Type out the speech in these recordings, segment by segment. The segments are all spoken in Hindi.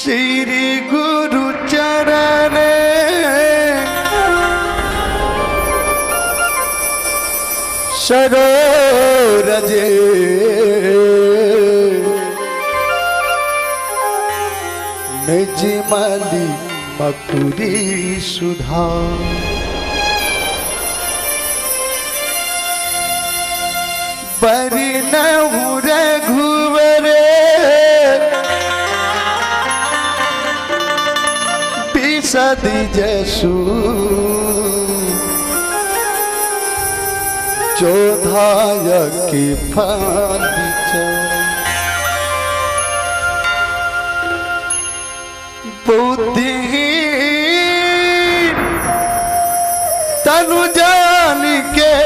श्री गुरु चरण सरोरज निज मलि मकुरी सुधा बरी नहु रघुवर बिसद जसु चौधायक फांदिच बुद्धिहीन तनु जान के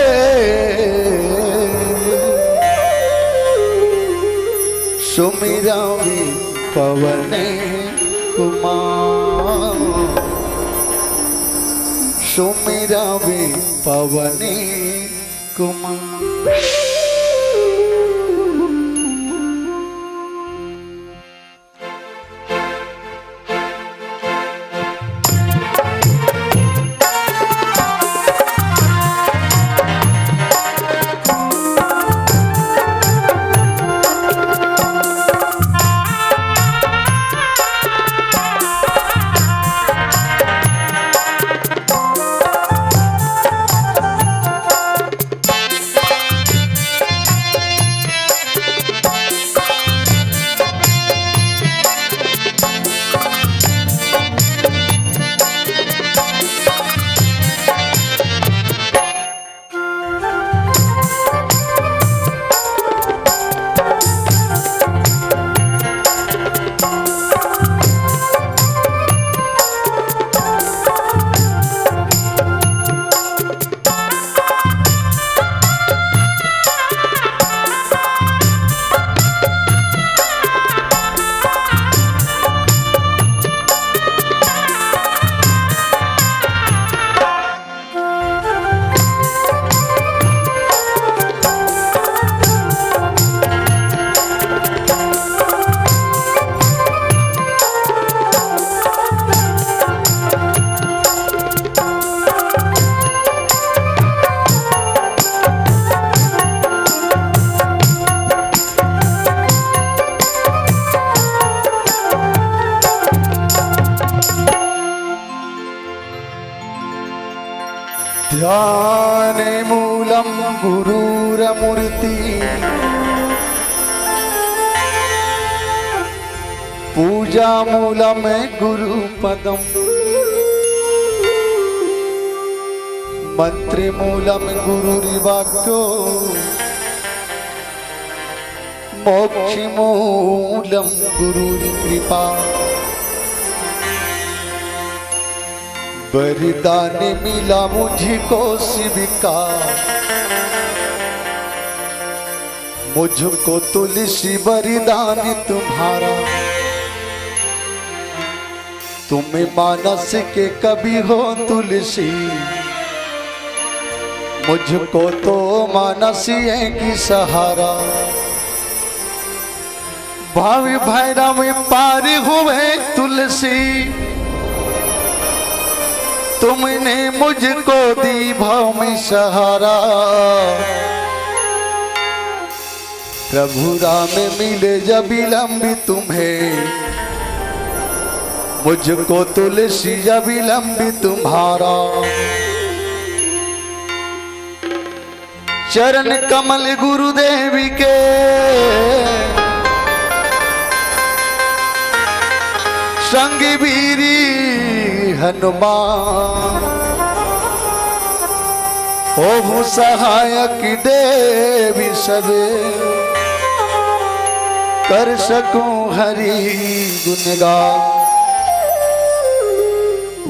सुमिरामी पवन कुमार सुमिरामी पवन कुमार। ध्यान मूलम गुरुरमूर्ति पूजा मूलम गुरुपदम मंत्र मूलम गुरुरिवाक्यो मोक्ष मूलम गुरुरिकृपा वरदान मिला मुझको शिविका मुझको तुलसी वरदान तुम्हारा तुम्हें मानस के कभी हो तुलसी मुझको तो मानसी है की सहारा भाव भैरव में पार हुए तुलसी तुमने मुझको दी भाव में सहारा प्रभु राम मिले जब विलंबी तुम्हें मुझको तुलसी जब विलंबी तुम्हारा चरण कमल गुरुदेव के संग वीरी हनुमान ओहु सहायक देवी सबे कर सकूं हरि गुणगान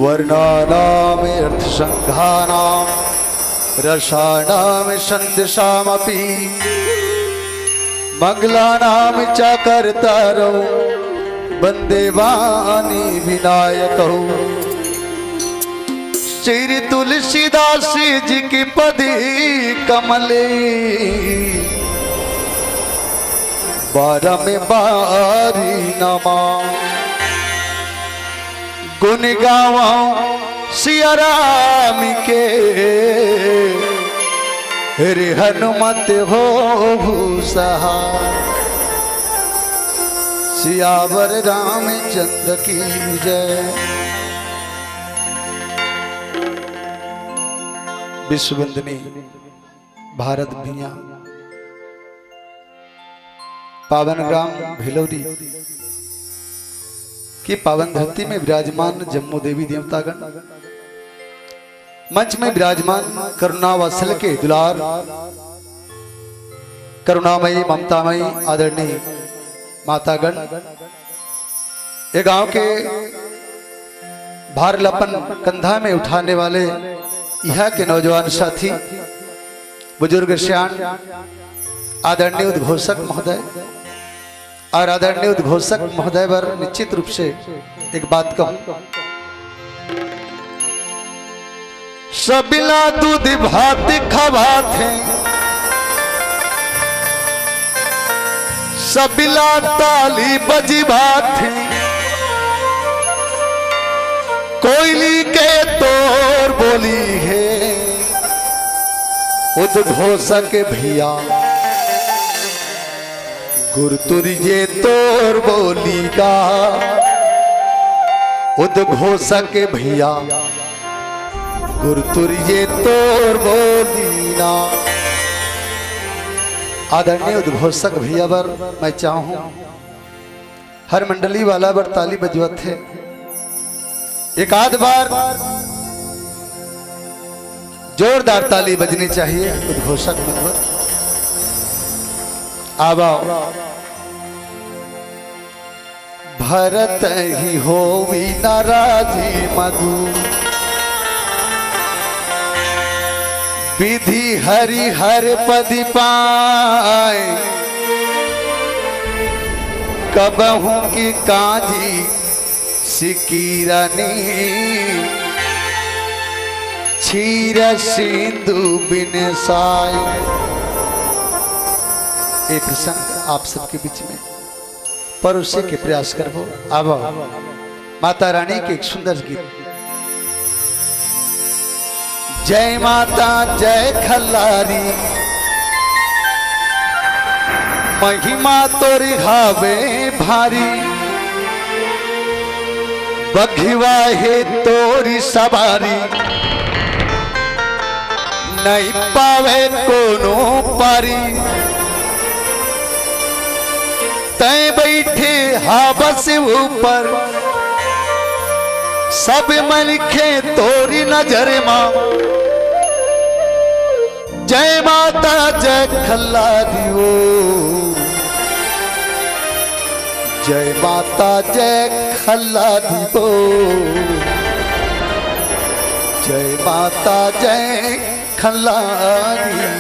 वर्णानाम अर्थ संघानाम रसानाम संदेशामपि मंगलानाम च कर्तारौ वंदे वाणी विनायकौ श्री तुलसीदास जी की पदी कमले बारह में बारी नमा गुण गावा सिया राम के, रे हनुमत हो भूसहार। सियावर रामचंद्र की जय। विश्ववंदनी भारत भैया पावन ग्राम भिलौरी की पावन धरती में विराजमान जम्मू देवी देवतागण, मंच में विराजमान करुणा वत्सल के दुलार करुणामयी ममतामयी आदरणीय मातागण, ये गांव के भार लपन कंधा में उठाने वाले यहाँ के नौजवान साथी, बुजुर्ग श्यान, आदरणीय उद्घोषक महोदय और आदरणीय उद्घोषक महोदय पर निश्चित रूप से एक बात कहूं, सबला दूध भात खवात है, सबला ताली बजी बात है, कोयली के तोर बोली है, उद्घोषक भैया गुरतुरिये तोर बोली का, उद्घोषक भैया गुरतुरिये तोर बोली ना। आदरणीय उद्घोषक भैया पर मैं चाहूं हर मंडली वाला पर ताली बजवत है, एक आध बार जोरदार ताली बजनी चाहिए उद्घोषक मनवर। आवाओ भरत ही होवी नाराजी मधु, विधि हरि हर पदि पाए, कबहू की काजी सिकीरनी, क्षीर सिंधु बिन साय। एक प्रसंग आप सबके बीच में परोसे के प्रयास करबो। अब माता रानी के एक सुंदर गीत। जय माता जय खल्लारी, महिमा तोरी हावे भारी, बघिवा है तोरी सवारी, नहीं पावे कोनो पारी, तय बैठे हाबस ऊपर, सब मलिखे तोरी नजर मां। जय माता जय खल्लारी ओ, जय माता जय खल्लारी ओ, जय माता जय खल्लारी।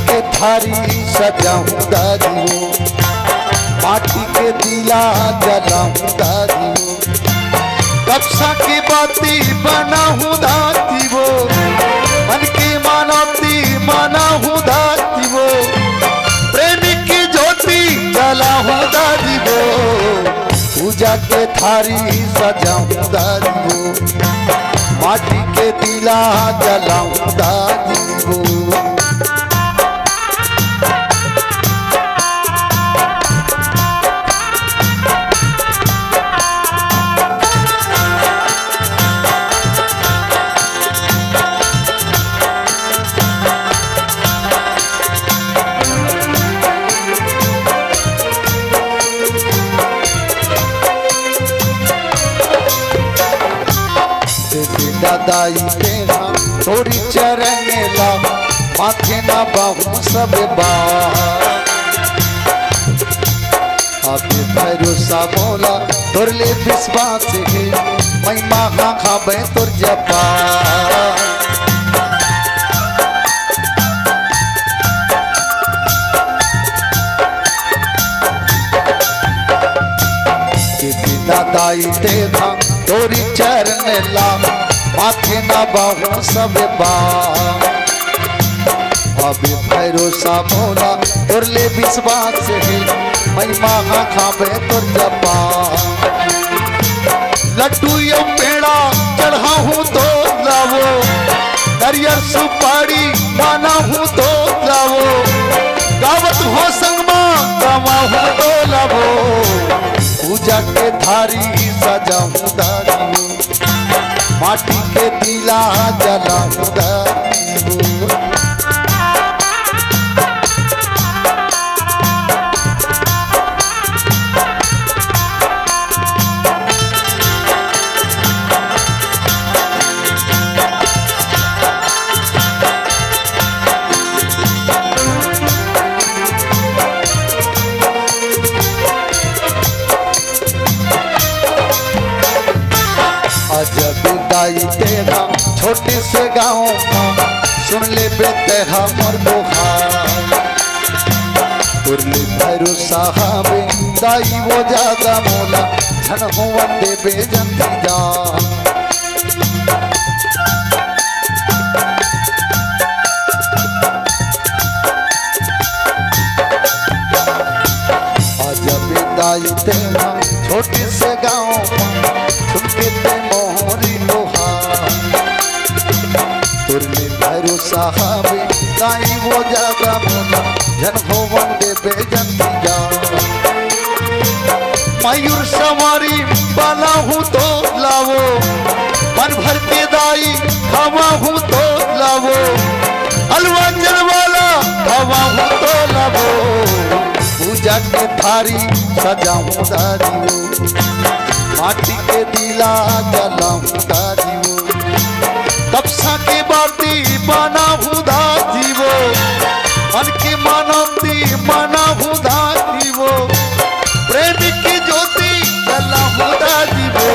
के थारी सजाऊंगा दियो, माटी के दिला जलाऊंगा दियो, कक्षा की बाती बनाऊं दाती वो, मन की मानवती मनाऊं दाती वो, प्रेमी की ज्योति जलाऊं दादी वो, पूजा के थारी सजाऊंगा दियो, माटी के दिला जलाऊं दादी वो। दाई तेरा तोरी चरण ला माथे ना बाहू सब बार अबे भरोसा मोला तोरले विश्वास है मैं माखा खाबे तोर जपा दाई तेरा तोरी चरण ला माथे ना बाहू सब बार अबे भरोसा मोला तोरले विश्वास है मैं माखा खाबे तोर जपा लड्डू यो पेड़ा चढ़ा हूँ तो लावो नारियल सुपारी माना हूँ तो लावो गावत हो संगमा गावा हूँ तो लावो पूजा के थारी सजाऊं दारियो माटी के दिला जलाऊं दारियो दाई तेरा छोटे से गाँव सुन ले बेटे हमर बुखार तुरले भरोसा हवे दाई वो जागा मोला धन हो वंदे बेजंती जा अजब दाई तेरा छोटे से गाँव सुन के ते मोहरी भरोसा हवे दाई वो जागा मोला जन हो वंदे बेजंती जा मयूर सवारी बाला हूँ तो लावो मन भर के दाई खावा हूँ तो लावो हलवा जल वाला खावा हूँ तो लावो पूजा के थारी सजाऊं दारियो माटी के दिला जलाऊं दारियो तपसा के बाती माना हुदा जीवो मन की मानवती माना हुदा जीवो प्रेम की ज्योति जला हुदा जीवो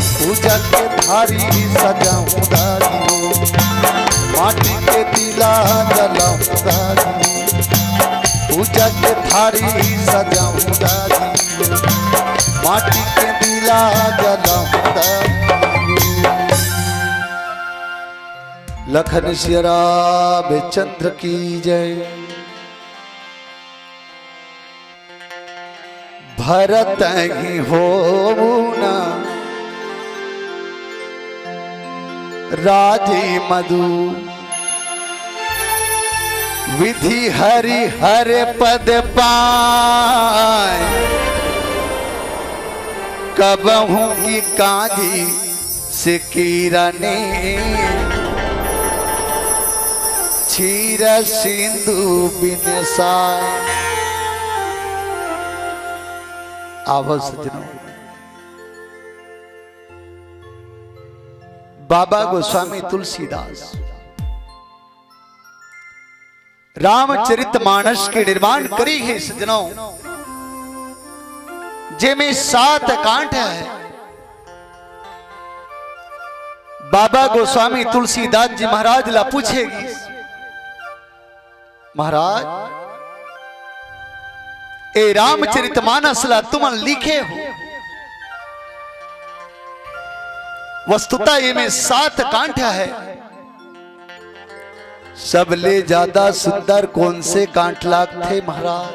पूजा के थारी सजा हुदा जीवो माटी के दिला जला हुदा जीवो पूजा के थारी सजा हुदा जीवो माटी के दिला जला हुदा लखन श्याम चंद्र की जय। भरत ही हो ना राजी मधु विधि हरि हर पद पाए कबहू की काजी सिकीरा ने क्षीर सिंधु बिनसाय। आवो सज्जनों, बाबा गोस्वामी तुलसीदास रामचरितमानस के निर्माण करी है सज्जनों, जेमें 7 कांड है। बाबा गोस्वामी तुलसीदास जी महाराज ला पूछेगी, महाराज ए रामचरितमानस ला तुम लिखे हो, वस्तुतः ये में 7 कांड है, सबले ज्यादा सुंदर कौन से कांट लागते महाराज?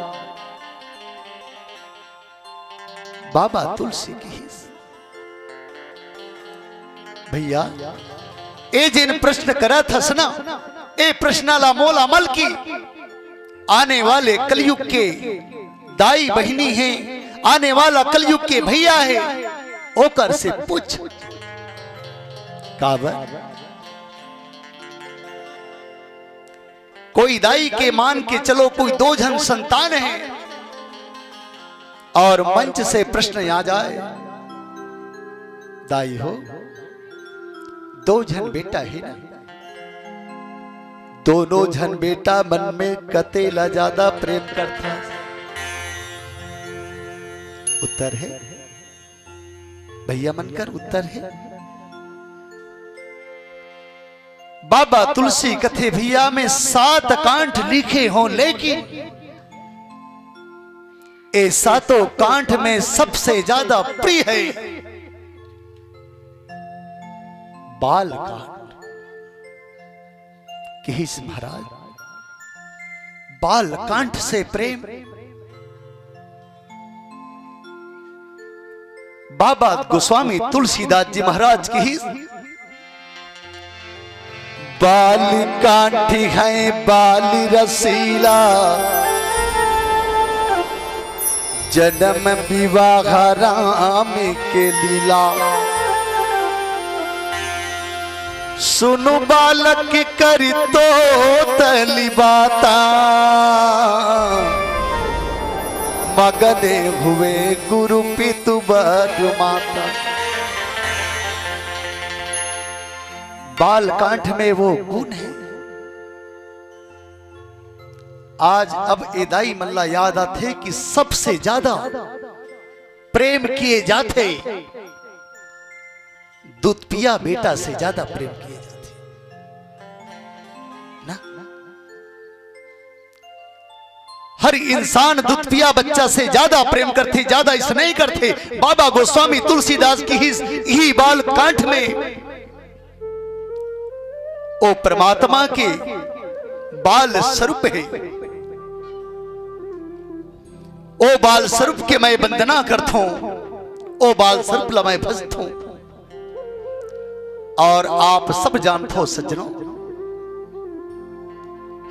बाबा तुलसी की। भैया ए जिन प्रश्न करा था सना, ए प्रश्नाला मोल अमल की आने वाले कलयुग के दाई बहिनी है, आने वाला कलयुग के भैया है, ओकर से पूछ काबर कोई दाई के मान के चलो, कोई 2 जन संतान है और मंच से प्रश्न आ जाए, दाई हो दो जन बेटा है ना, दोनों जन बेटा मन में कतेला ज्यादा प्रेम करता। उत्तर है भैया मनकर, उत्तर है बाबा तुलसी कथे भैया में 7 कांठ लिखे हों, लेकिन ये 7 कांठ में सबसे ज्यादा प्रिय है बाल कांठ। किस महाराज बाल कांठ से प्रेम। बाबा गोस्वामी तुलसीदास जी महाराज की बाल कांठी है बाल रसीला, जन्म विवाह राम के लीला। सुनो बालक करी तो तली बाता, मगने हुए गुरु पितु बर माता। बाल कांठ में वो गुण है। आज अब एदाई मल्ला याद आते कि सबसे ज्यादा प्रेम किए जाते दूध पिया बेटा से ज्यादा प्रेम किए जाते ना। हर इंसान दूध पिया बच्चा से ज्यादा प्रेम करते, ज्यादा स्नेह करते। बाबा गोस्वामी तुलसीदास की ही बाल कांठ में ओ परमात्मा के बाल स्वरूप है। ओ बाल स्वरूप के मैं वंदना करता हूं, ओ बाल स्वरूप ला मैं भजता हूं। और आप सब जानते हो सज्जनों,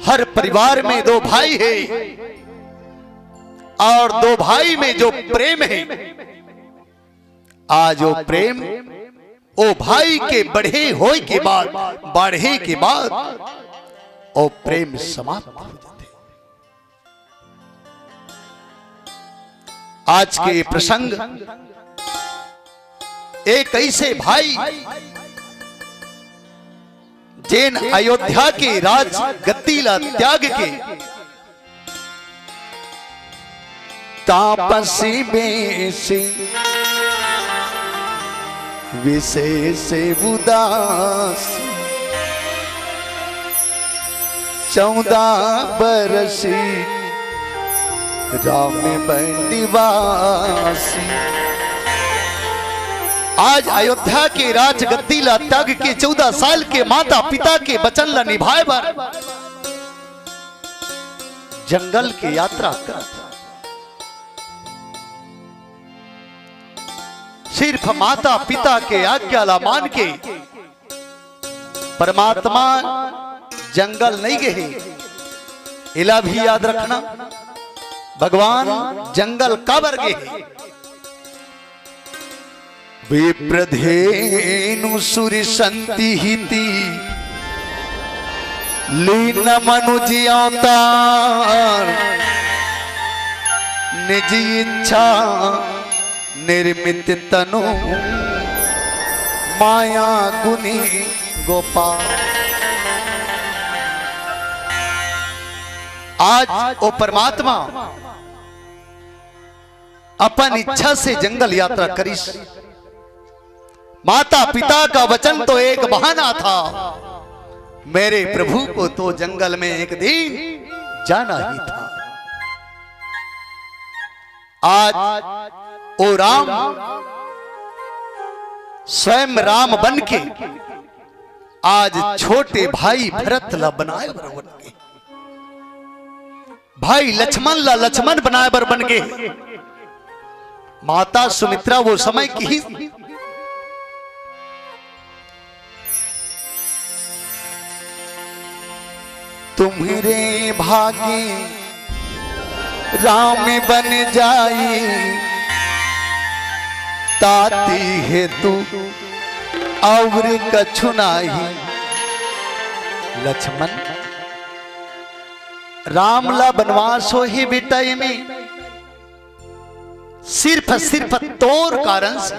हर परिवार में 2 भाई है, और 2 भाई में जो प्रेम है, आज वो प्रेम ओ भाई के बढ़े होए के बाद, बढ़े के बाद ओ प्रेम समाप्त हो जाते। आज के प्रसंग एक ऐसे भाई जैन अयोध्या के राज गद्दीला त्याग के तापसी में से विशेष उदास 14 बरसी राम बनिवासी। आज अयोध्या के राज गद्दीला त्याग के 14 साल के माता पिता के वचन ला निभाए बार जंगल की यात्रा कर। सिर्फ माता पिता के आज्ञा ला मान के परमात्मा जंगल नहीं गए। इला भी याद रखना, भगवान जंगल काबर गए। विप्रधेनु सुर संति हिति लीन मनुज अवतार निज इच्छा निर्मित तनु माया गुनी गोपाल। आज वो परमात्मा अपन इच्छा से जंगल यात्रा करीस। माता पिता का वचन तो एक बहाना था, मेरे प्रभु को तो जंगल में एक दिन जाना ही था। आज ओ राम स्वयं राम बन के आज छोटे भाई भरत ला बनाए बर बन के, भाई लक्ष्मण ला लक्ष्मण बनाए बर बन के। माता सुमित्रा वो समय की ही तुम्हारे भागे राम बन जाई ताती है तू और कछु नाही। लक्ष्मण राम ला बनवास हो ही बेटा में सिर्फ तोर कारण से।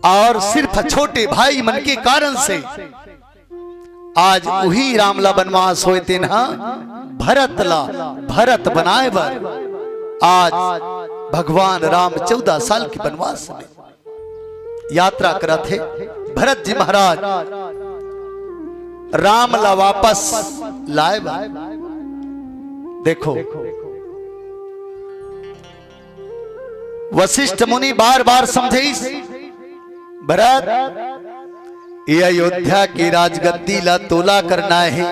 और सिर्फ छोटे भाई मन के कारण से आज वही रामला बनवास होते न भरत बनाए बर आज भगवान राम 14 साल के वनवास में यात्रा करा थे। भरत जी महाराज रामला वापस लाए बर। देखो वशिष्ठ मुनि बार बार समझे भरत ये अयोध्या की राजगद्दी ला तोला करना है।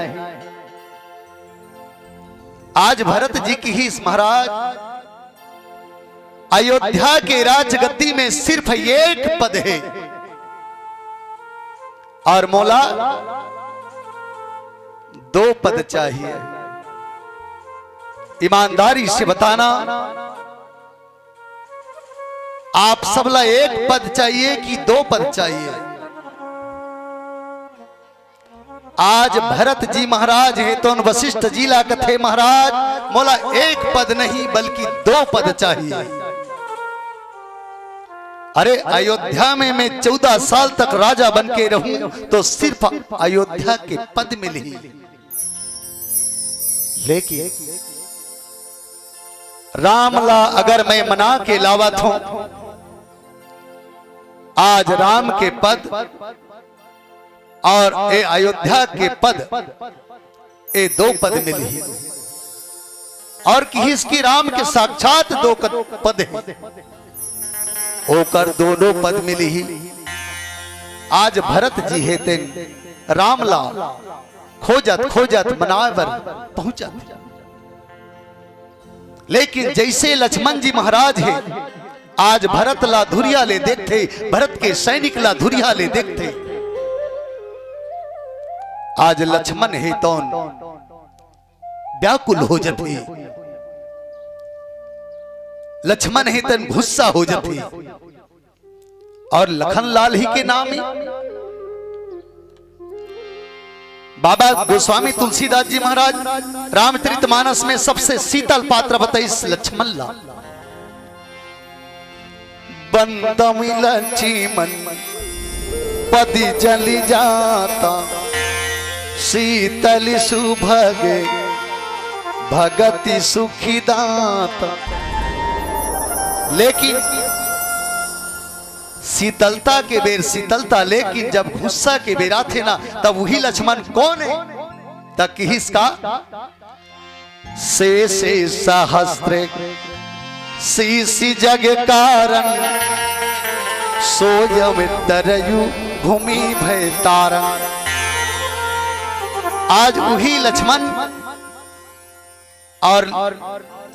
आज भरत जी की ही महाराज अयोध्या के राजगद्दी में सिर्फ एक पद है और मौला 2 पद चाहिए। ईमानदारी से बताना आप सबला 1 पद चाहिए कि 2 पद चाहिए? आज भरत जी महाराज है तो वशिष्ठ जी ला कथे महाराज मोला 1 पद नहीं बल्कि 2 पद चाहिए। अरे अयोध्या में मैं 14 साल तक राजा बन के रहूं तो सिर्फ अयोध्या के पद मिले, लेकिन रामला अगर मैं मना के लावत हूं आज राम के पद और ए अयोध्या के पद ए 2 पद मिली और किसकी राम के साक्षात 2 पद है होकर दोनों पद मिली ही। आज भरत जी है तेन रामला खोजत मनावर पहुंचत, लेकिन जैसे लक्ष्मण जी महाराज है आज भरत ला धुरिया ले देखते, भरत के सैनिक ला धुरिया ले देखते। आज लक्ष्मण है तो व्याकुल हो जाते, लक्ष्मण है तन गुस्सा हो जाते और लखनलाल ही के नाम ही बाबा गोस्वामी तुलसीदास जी महाराज रामचरितमानस में सबसे शीतल पात्र बताइस लक्ष्मण ला। बंदम लक्ष्मण पति जली जाता शीतल सुभग भगति सुखी दाता। लेकिन शीतलता के बेर शीतलता, लेकिन जब गुस्सा के बेर आते ना तब वही लक्ष्मण कौन है? तक किसका से सहस्त्र शीशी जग कारण सोयम तरयु भूमि भय तारण। आज वही लक्ष्मण और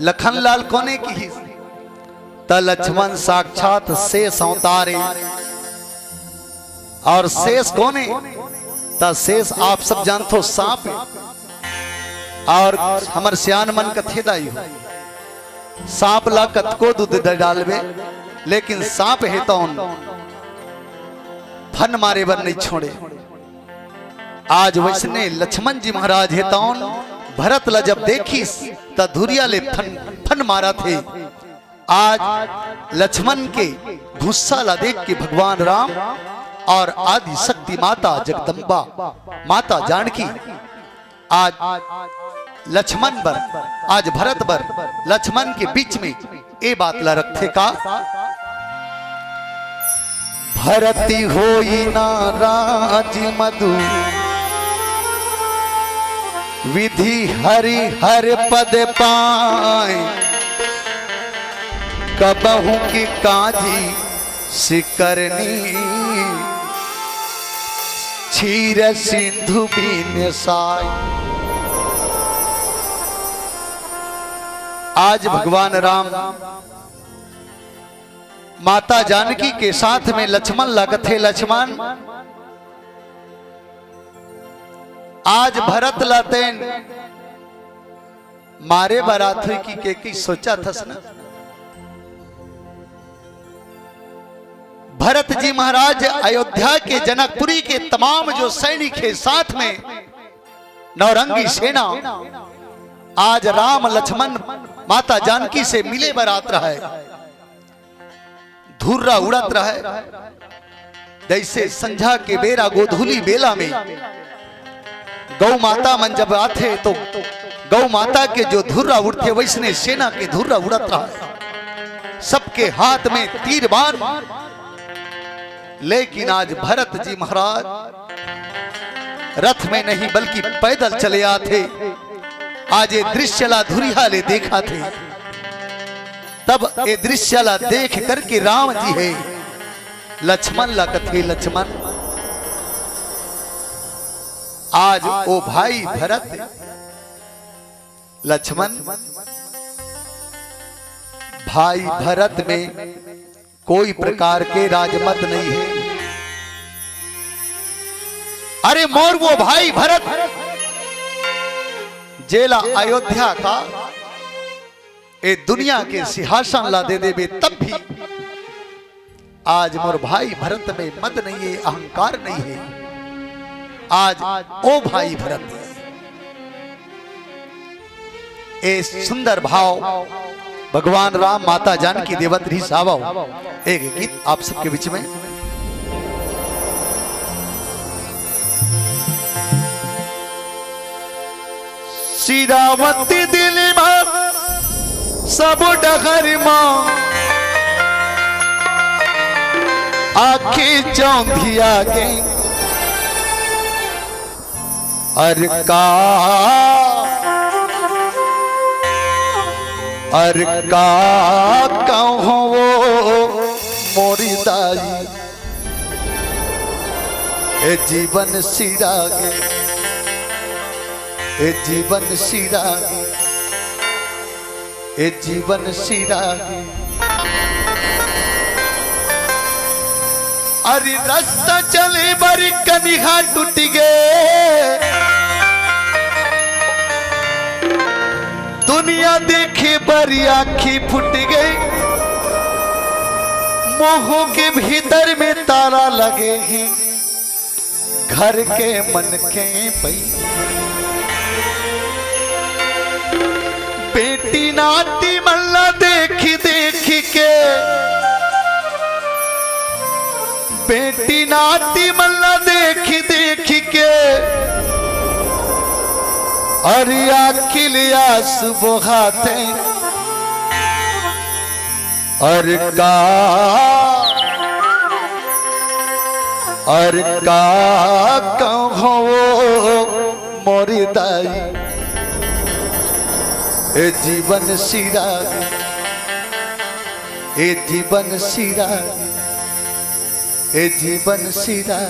लखनलाल कोने की ही त लक्ष्मण साक्षात शेष अवतारे और शेष कोने त शेष आप सब जानते हो सांप और हमर सियान मन कथे दाई सांप ला कतको दूध डालबे लेकिन सांप है तो फन मारे बर नहीं छोड़े। आज वैसने लक्ष्मण जी महाराज है तो भरत ला जब देखी त धुरिया ले फन मारा थे। आज लक्ष्मण के गुस्सा ला देख के भगवान राम और आदि शक्ति माता जगदम्बा माता जानकी आज लक्ष्मण बर आज भरत बर लक्ष्मण के बीच में ये बात ला रखे का भरती होई ना राज मधु विधि हरि हर पद पाए कबहू की काजी सिकरनी क्षीर सिंधु बीन साई। आज भगवान राम माता जानकी के साथ में लक्ष्मण लगते लक्ष्मण आज भरत लातेन मारे बारात हुई की सोचा थस ना। भरत जी महाराज अयोध्या के जनकपुरी के तमाम जो सैनिक है साथ में नौरंगी सेना आज राम लक्ष्मण माता जानकी से मिले बरात रहा है, धुर्रा उड़त रहा है। जैसे संझा के बेरा गोधूली बेला में गौ माता मन जब आते तो गौ माता के जो धुर्रा उड़ते वैसने सेना के धुर्रा उड़त रहा है, सबके हाथ में तीर बाण। लेकिन आज भरत जी महाराज रथ में नहीं बल्कि पैदल चले आते। आज ये दृश्य ला धुरिया ले देखा थे, तब ये दृश्य ला देख करके राम जी है लक्ष्मण ला कथे लक्ष्मण आज ओ भाई भरत लक्ष्मण भाई भरत में कोई प्रकार के राजमत नहीं है। अरे मोर वो भाई भरत जेला अयोध्या का ए दुनिया के सिंहासन ला दे देवे तब भी आज मोर भाई भरत में मद नहीं है, अहंकार नहीं है। आज ओ भाई भरत ए सुंदर भाव भगवान राम माता जानकी देवत्री सावा एक गीत आप सबके बीच में। शिरावती दिल में सब डगर मां आखी चौंधिया के अर का कहो वो मोरी दाई ए जीवन सिरागे ए जीवन सिरागे ए जीवन सिरागे। अरे रास्ता चले बड़ी कनिहा टूट गए, दुनिया देखे बड़ी आँखी फूट गई, मोहों के भीतर में ताला लगे हैं घर के मन के पई। बेटी नाती मल्ला देखी देखी के, बेटी नाती मल्ला देखी देखी के अरिया किलिया सुबहाते और का कहो मोरी दाई ए जीवन सिरा ए जीवन सिरा ए जीवन सिरा।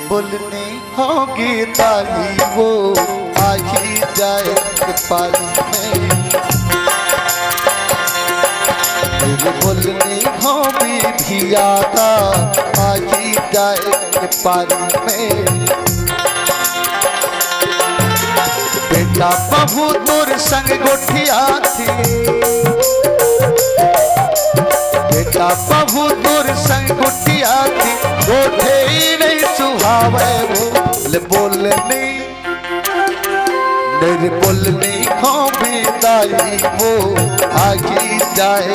बोलने होगी ताली वो आ ही जाए पाली में, बोलने होगी भी आता आ ही जाए पाली में। बेटा बहू तोर संग गोठिया थी, बेटा बहू तोर संग गोठिया थी, गोठे ही नहीं सुहावे बोलने मेरे बोलने खो बिदाई वो आगे जाए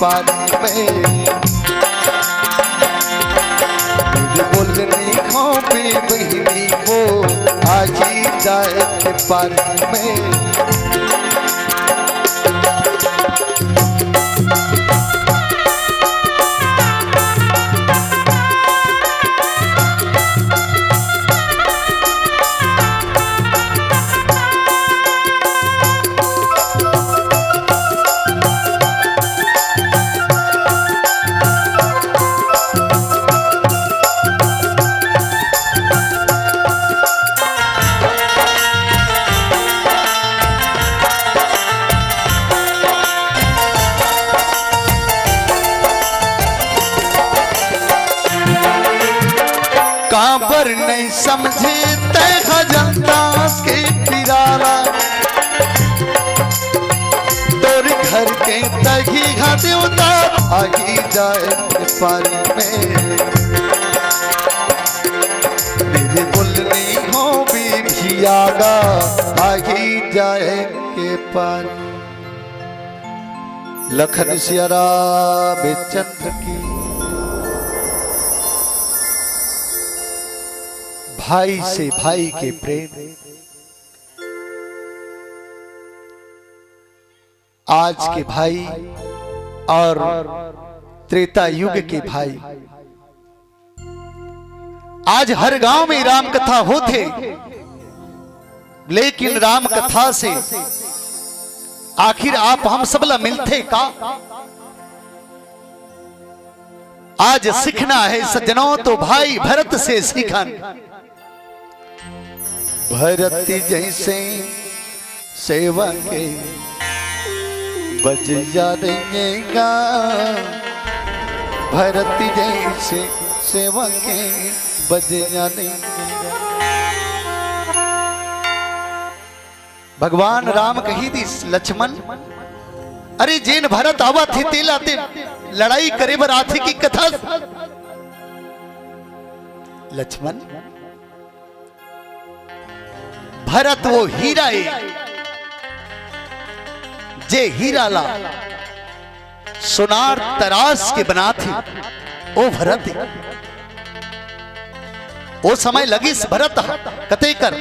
पानी में। मेरे बोलने खो बहनी वो आगे जाए पानी में। काबर नहीं समझे तय जनता के पिराला तोर घर के तही देवता आगी जाए पानी में मेरे बोलने हो भी आगा आगी जाए के पानी। लखन सियारा बेचंद्र की भाई से भाई के प्रेम आज के भाई और त्रेता युग के भाई। आज हर गांव में राम कथा होते लेकिन राम कथा से आखिर आप हम सबला मिलते का। आज सीखना है सज्जनों तो भाई भरत से सीखन। भरत जैसे सेवा के बज जाएगा भरत जैसे सेवा के बज जाएगा। भगवान राम कही थी लक्ष्मण अरे जेन भरत आवा थे तेलाते लड़ाई करे बर आथे की कथा। लक्ष्मण भरत वो हीरा है जे हीरा ला सोनार तरास के बना थी ओ भरत वो समय लगिस भरत कते कर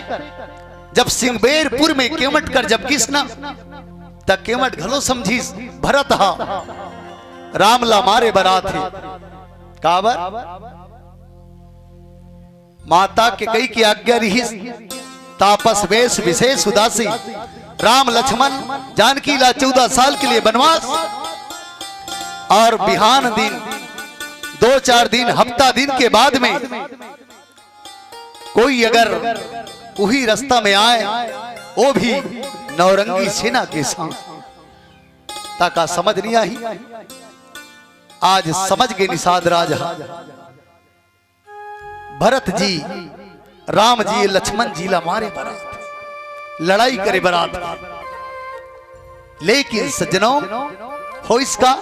जब सिंहबेरपुर में केवट कर जब किसना तक केवट घलो समझीस भरत हा राम ला मारे बरा थे काबर माता के कई की आज्ञा रही तापस वेश विशेष उदासी राम लक्ष्मण जानकी ला 14 साल के लिए वनवास और बिहान दिन 2-4 दिन हफ्ता दिन के बाद में कोई अगर वही रास्ता में आए वो भी नौरंगी सेना के साथ ताका समझ नहीं आई। आज समझ गए निषाद राजा भरत जी राम जी लक्ष्मण जी ला मारे बरात लड़ाई करे बरात। लेकिन सज्जनों हो इसका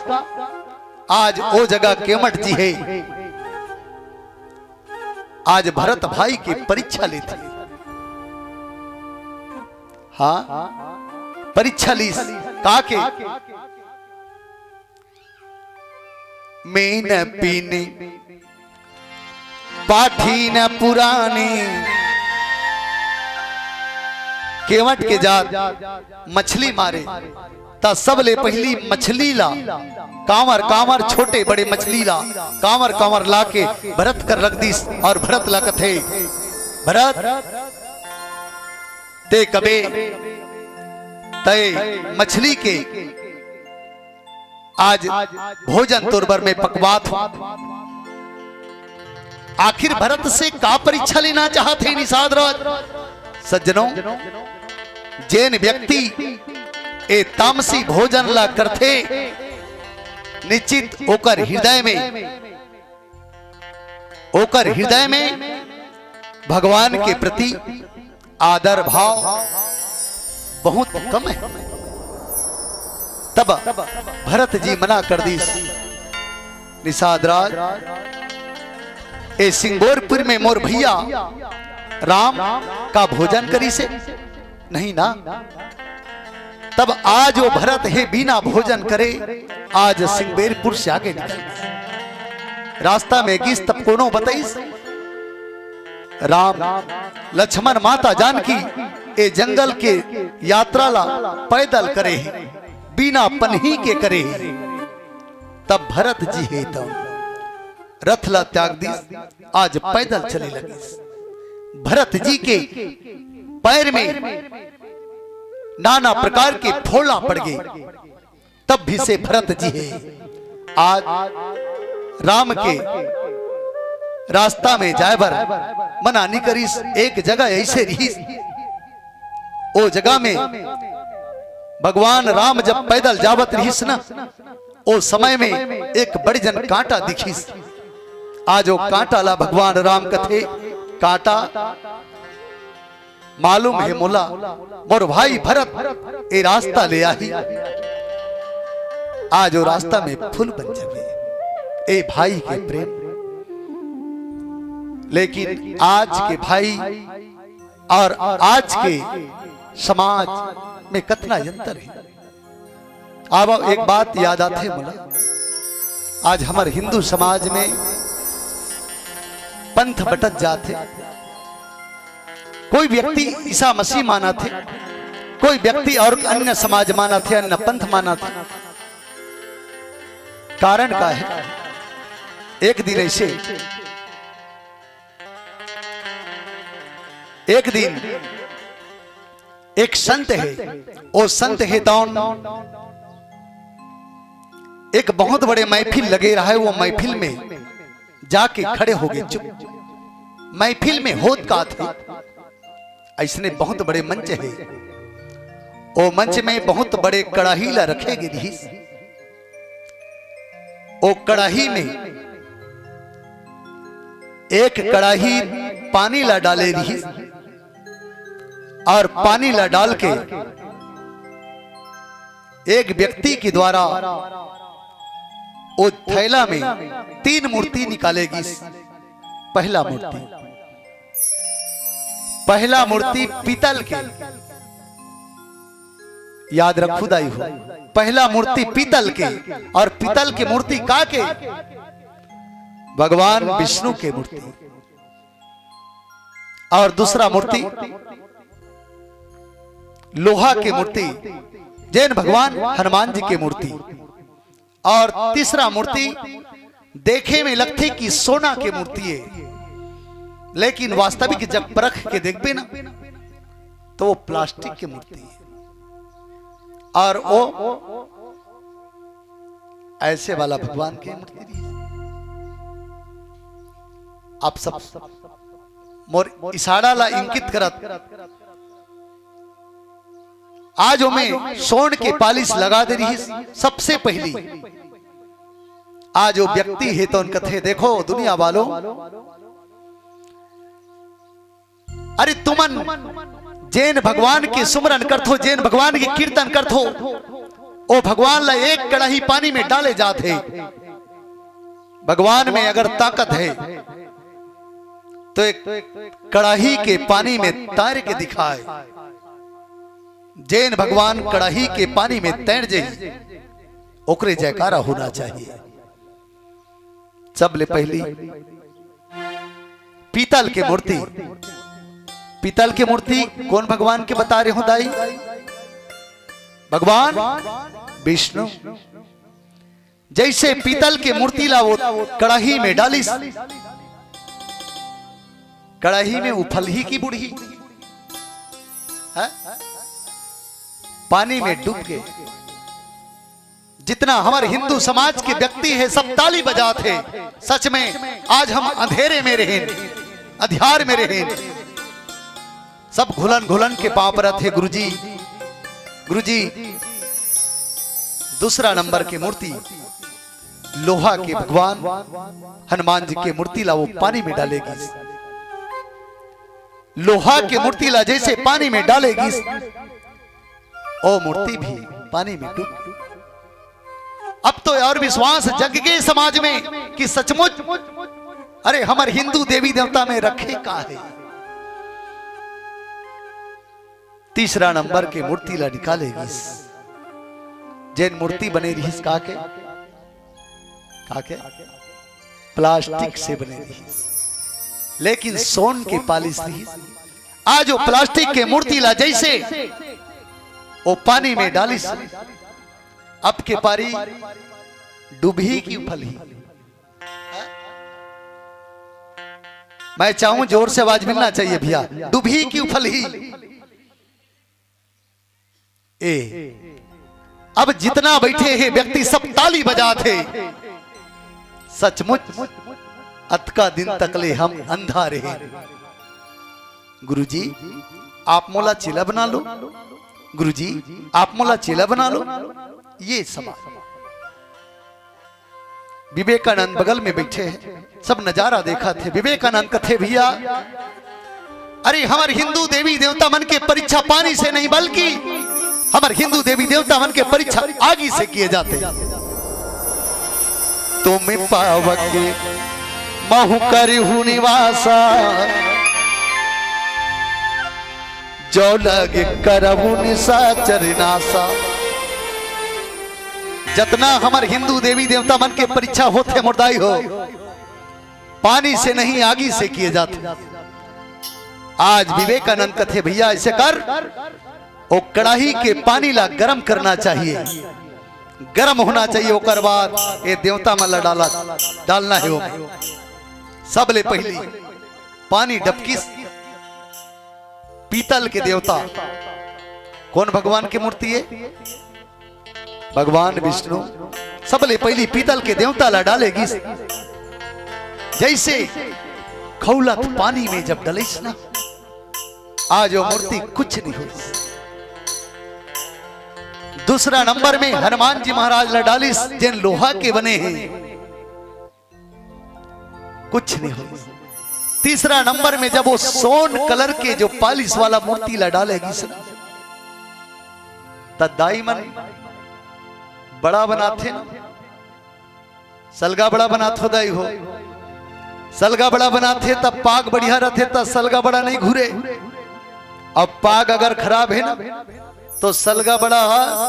आज वो जगह केवट जी है। आज भरत भाई की परीक्षा लेते हाँ परीक्षा ली काके मैं न पीने पाठी न पुरानी केवट के जात मछली मारे ता सबले पहली मछली ला कांवर कांवर छोटे बड़े मछली ला कांवर कांवर लाके भरत कर रख दी और भरत ला कथे भरत ते कबे तय मछली के आज भोजन तुरबर में पकवात आखिर भरत से का परीक्षा लेना चाहते निषाद राज। सज्जनों जैन व्यक्ति ए तामसी भोजन ला करते निश्चित ओकर हृदय में भगवान के प्रति आदर भाव बहुत कम है। तब भरत जी मना कर दी निषाद राज ए सिंगोरपुर में मोर भैया राम का भोजन करी से नहीं ना। तब आज वो भरत है बिना भोजन करे आज सिंगबेरपुर से आगे निकल रास्ता में गिस तब कोनो बताइस राम लक्ष्मण माता जानकी ए जंगल के यात्रा ला पैदल करे बिना पन्ही के करे। तब भरत जी है तब रथ ला त्याग दी आज पैदल चले लगे। भरत जी के पैर में नाना प्रकार के फोड़ा पड़ गए। तब भी से भरत जी है आज राम के रास्ता में जाए बर मना नहीं करीस। एक जगह ऐसे रही ओ जगह में भगवान राम जब पैदल जावत रहीस ना ओ समय में एक बड़ी जन कांटा दिखीस। आज वो कांटा ला भगवान राम कथे काटा मालूम है मोला मोर भाई भरत ए रास्ता ले आई। आज वो रास्ता में फूल बन जावे ए भाई के प्रेम। लेकिन आज के भाई और आज के समाज में कितना अंतर है। अब एक बात याद आते मोला, आज हमारे हिंदू समाज में पंथ बटत जाते। कोई व्यक्ति ईसा मसीह माना थे, कोई व्यक्ति और अन्य समाज माना थे, अन्य पंथ माना थे। कारण क्या है? एक दिन ऐसे एक दिन एक संत है, वो संत है तौन एक बहुत बड़े महफिल लगे रहा है। वो महफिल में जाके खड़े हो गए चुप। महफिल में होत का थे ऐसने बहुत बड़े मंच है। वो मंच में बहुत बड़े कड़ाही ला रखे गिरी। वो कड़ाही में एक कड़ाही पानी ला डाले रही और पानी ला डाल के एक व्यक्ति के द्वारा वो थैला में 3 मूर्ति निकालेगी। पहला मूर्ति पीतल के, याद रखो दाई हो, पहला मूर्ति पीतल के। और पीतल की मूर्ति का के? भगवान विष्णु के मूर्ति। और दूसरा मूर्ति लोहा की मूर्ति, जैन भगवान हनुमान जी की मूर्ति। और तीसरा मूर्ति देखे में लगती कि सोना की मूर्ति है, लेकिन वास्तविक जब परख के देखबे ना तो वो प्लास्टिक की मूर्ति है। और वो ऐसे वाला भगवान की मूर्ति। आप सब मोर इशारा ला इंकित करत। आज में सोन के पालिश लगा दे रही। सबसे पहली आज वो व्यक्ति है तो उनका थे देखो दुनिया वालों, अरे तुमन जैन भगवान के सुमरन करथो, जैन भगवान के कीर्तन करथो, ओ भगवान ला एक कड़ाही पानी में डाले जाते। भगवान में अगर ताकत है तो एक कड़ाही के पानी में तैर के दिखाए। जैन भगवान कड़ाही के पानी में तैर जाए, ओकरे जयकारा होना चाहिए। सबले पहली पीतल के मूर्ति। पीतल की मूर्ति कौन भगवान के बता रहे हो दाई? भगवान विष्णु। जैसे पीतल की मूर्ति ला वो कड़ाही में डाली, कड़ाही में उफल ही की बुढ़ी है? पानी में डूब गए। जितना हमारे हिंदू समाज के व्यक्ति है सब ताली बजाते। सच में आज हम अंधेरे में रहे, अंधियार में रहे, सब घुलन घुलन के पांव पर थे। गुरुजी गुरुजी दूसरा नंबर की मूर्ति लोहा के भगवान हनुमान जी की मूर्ति ला वो पानी में डालेगी। लोहा की मूर्ति ला जैसे पानी में डालेगी, ओ मूर्ति भी पानी में डूब। अब तो और विश्वास जग गए समाज में कि सचमुच अरे हमारे हिंदू देवी देवता में रखे का है। तीसरा नंबर के मूर्ति ला निकालेगी। जैन मूर्ति बने रही काके प्लास्टिक से बने रही, लेकिन सोन के पालिश रही। आज वो प्लास्टिक के मूर्ति ला जैसे वो पानी में डाली, अब के पारी डूबी की फली। मैं चाहूं जोर से आवाज मिलना चाहिए भैया, डूबी की फली। अब जितना बैठे हैं व्यक्ति सब ताली बजाते। सचमुच अत का दिन तकले हम अंधा रहे। गुरुजी आप मोला चिला बना लो, गुरुजी आप मोला चिला बना लो। ये समाज विवेकानंद बगल में बैठे हैं, सब नजारा देखा थे। विवेकानंद कथे भैया, अरे हमारे हिंदू देवी देवता मन के परीक्षा पानी से नहीं बल्कि हमारे हिंदू देवी देवता मन के परीक्षा आगी से किए जाते। तुम पावके महु करहु निवासा जो लगे करहु निशाचर नासा। जितना हमारे हिंदू देवी देवता मन के परीक्षा होते मुर्दाई हो, पानी से नहीं आगी से किए जाते। आज विवेकानंद कथे भैया ऐसे कर, ओ कड़ाही के पानी ला गरम करना चाहिए, गरम होना चाहिए, ओकर बाद ये देवता मन ला डालना है। वो सबले पहली पानी डबकी पीतल के देवता, कौन भगवान की मूर्ति है? भगवान विष्णु। सबले पहली पीतल के देवता ला डालेगी। जैसे खौलत पानी में जब डलिस ना, आज वो मूर्ति कुछ नहीं हुई। दूसरा नंबर में हनुमान जी महाराज ला डालिस, जिन लोहा के बने हैं, कुछ नहीं हुई। तीसरा नंबर में जब वो सोन कलर के जो पालिश वाला मूर्ति ला डालेगी, तब दाई मन बड़ा बनाते ना, सलगा बड़ा बनाते दाई हो, सलगा बड़ा बनाते तब पाग बढ़िया रहते, तब सलगा बड़ा नहीं घूरे। अब पाग अगर खराब है ना तो सलगा बड़ा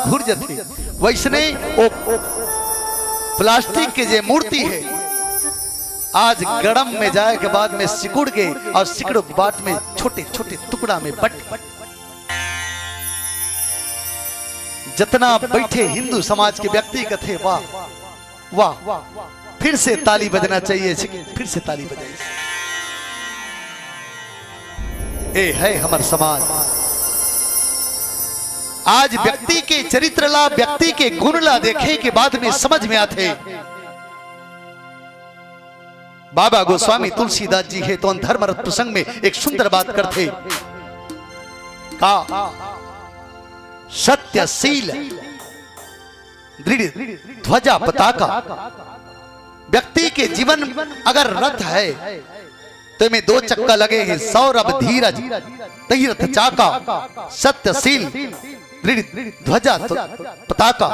घूर जाते। वैसने वो प्लास्टिक के जो मूर्ति है, आज गरम में जाए के बाद में सिकुड़ गए और सिकड़ों के बाद में छोटे छोटे टुकड़ा में बट। जितना बैठे हिंदू समाज के व्यक्ति कथे वाह वाह, फिर से ताली बजना चाहिए, फिर से ताली बजाइए। ए है हमार समाज। आज व्यक्ति के चरित्र ला, व्यक्ति के गुण ला देखे के बाद में समझ में आते। बाबा गोस्वामी तुलसीदास जी है तो धर्मरत प्रसंग में एक सुंदर बात करते का, सत्यशील दृढ़ ध्वजा पताका। व्यक्ति के जीवन अगर रथ है तो में दो चक्का लगे हैं, सौरभ धीरज तीर्थ चाका, सत्यशील दृढ़ ध्वजा पताका।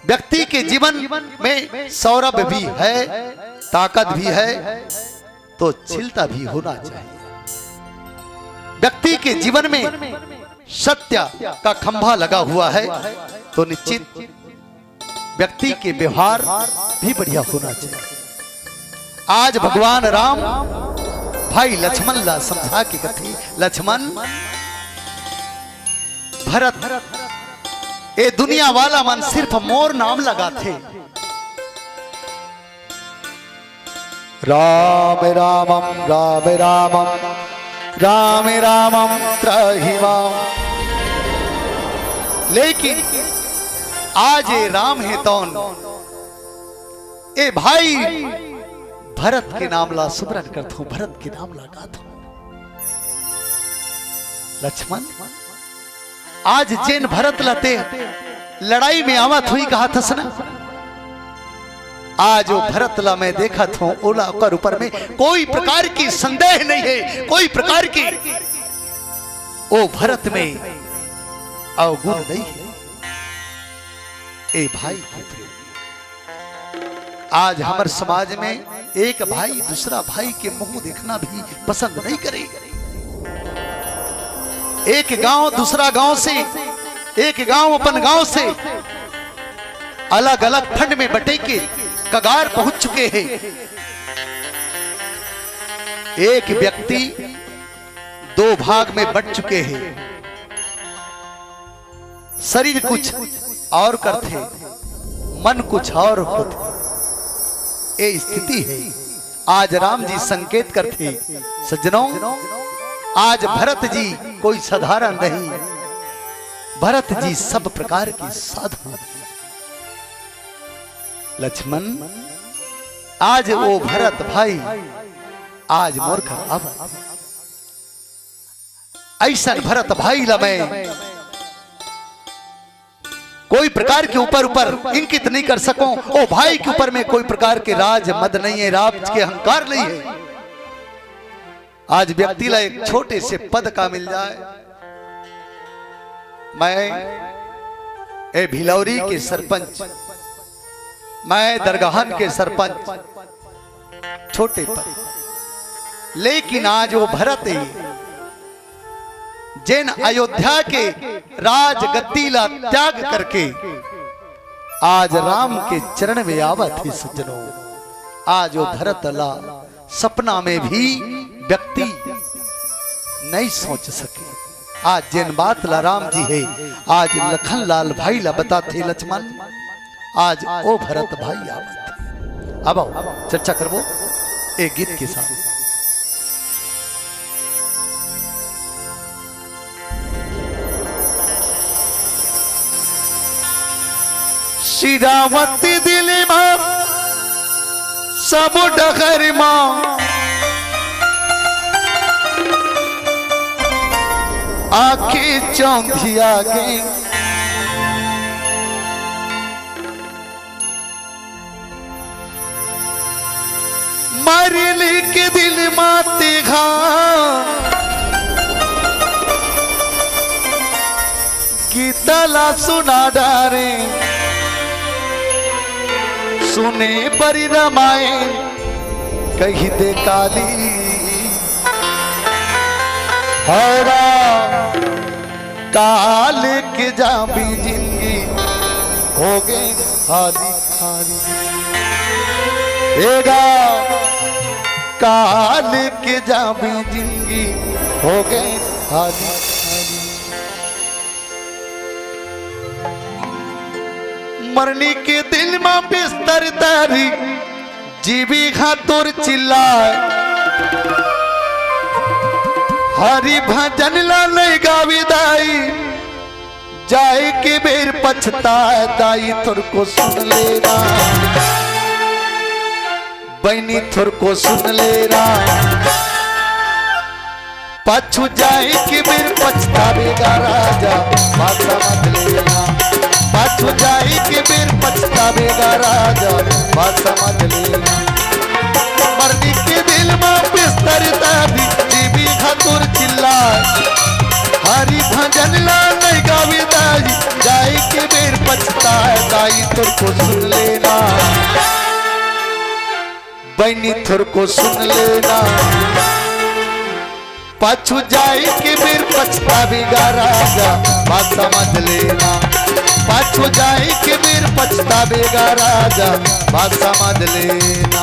व्यक्ति के जीवन में सौरभ भी है, ताकत भी है, तो चिलता भी होना चाहिए। व्यक्ति के जीवन में सत्य का खंभा लगा हुआ है तो निश्चित व्यक्ति के व्यवहार भी बढ़िया होना चाहिए। आज भगवान राम भाई लक्ष्मण ला समझा के कथी, लक्ष्मण भरत ए दुनिया वाला मन सिर्फ मोर नाम लगाते। राम रामम राम रामम राम रामम त्राहि माम। लेकिन आज ये राम है तौन ए भाई भरत के नाम ला सुमरन करता हूं, भरत के नाम ला गाता हूं। लक्ष्मण आज जैन भरत लते लड़ाई में आवत हुई कहा था ना, आज वो भरत ला मैं देखा था ओला कर ऊपर में कोई प्रकार की संदेह नहीं है, कोई प्रकार की ओ भरत में अवगुण नहीं है। ए भाई आज हमारे समाज में एक भाई दूसरा भाई के मुंह देखना भी पसंद नहीं करे। एक गांव दूसरा गांव से, एक गांव अपन गांव से अलग अलग खंड में बटे के कगार पहुंच चुके हैं। एक व्यक्ति दो भाग में बट चुके हैं। शरीर कुछ और करते, मन कुछ और होते। ये स्थिति है। आज राम जी संकेत करते, सज्जनों आज भरत जी कोई साधारण नहीं, भरत जी सब प्रकार की साधना। लक्ष्मण आज वो भरत भाई आज मोर घर अब ऐसा भरत भाई ला मैं कोई प्रकार के ऊपर इंकित नहीं कर सकूं। ओ भाई के ऊपर में कोई प्रकार के राज मद नहीं है, राज के अहंकार नहीं है। आज व्यक्ति ला एक छोटे से पद का मिल जाए, मैं ए भिलौरी के सरपंच, मैं दरगाहन के सरपंच, छोटे पद, लेकिन आज वो भरत है जिन अयोध्या के राज गद्दीला त्याग करके आज राम के चरण में आवत ही सज्जनों। आज वो भरत ला सपना में भी व्यक्ति नहीं सोच सके। आज जिन बात ला राम जी है, आज लखन लाल भाई ला बताते लक्ष्मण, आज ओ भरत भाई आवत। अब आओ चर्चा करबो एक गीत के साथ। शिरावती दिल मां सब डगर मां आखी चौंधिया गई, मरली के दिल माते घा गीतला सुना डारे, सुने परी रामायण कही दे काली, हरा काल के जाबी जिंदगी हो गए खाली खाली, एगा काल के जाबी जिंदगी हो गए खाली खाली। मरनी के दिल में बिस्तर तारी जीवी खातुर चिल्लाए, हरि भजन ला नहीं गावी दाई, जाए के बेर पछताए दाई थोर को सुन लेना, बहनी थोर को सुन लेना, पाछू जाए के बेर पछतावेगा राजा बात समझ लेना, पाछू जाए के बेर पछतावेगा राजा बात समझ लेना। मरनी के दिल में बिस्तर दादी जीवी खातुर चिल्लाए, हरि भजन ला नहीं गावी दाई, जाए के बेर पछताए दाई थोर को सुन लेना, बहनी थोर को सुन लेना, पाछू जाए के बेर पछतावेगा राजा बात समझ लेना, पाछू जाए के बेर पछतावेगा राजा बात समझ लेना।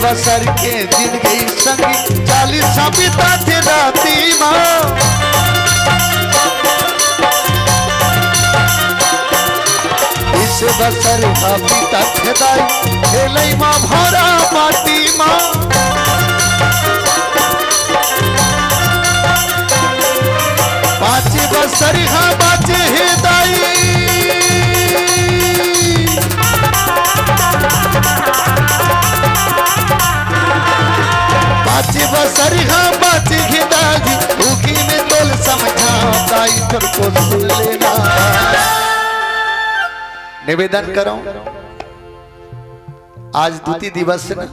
बसर के जिंदगी संगी 40 बिता थे राती माँ, इस बसर का पिता थे दाई खेलई माँ भरा माटी माँ, 5 बसर हा बाचे हे दाई, 5 बसर हा बाचे हे दाई, भूखी में तोल समझा दाई थोर को सुन लेना। निवेदन करो आज द्वितीय दिवस न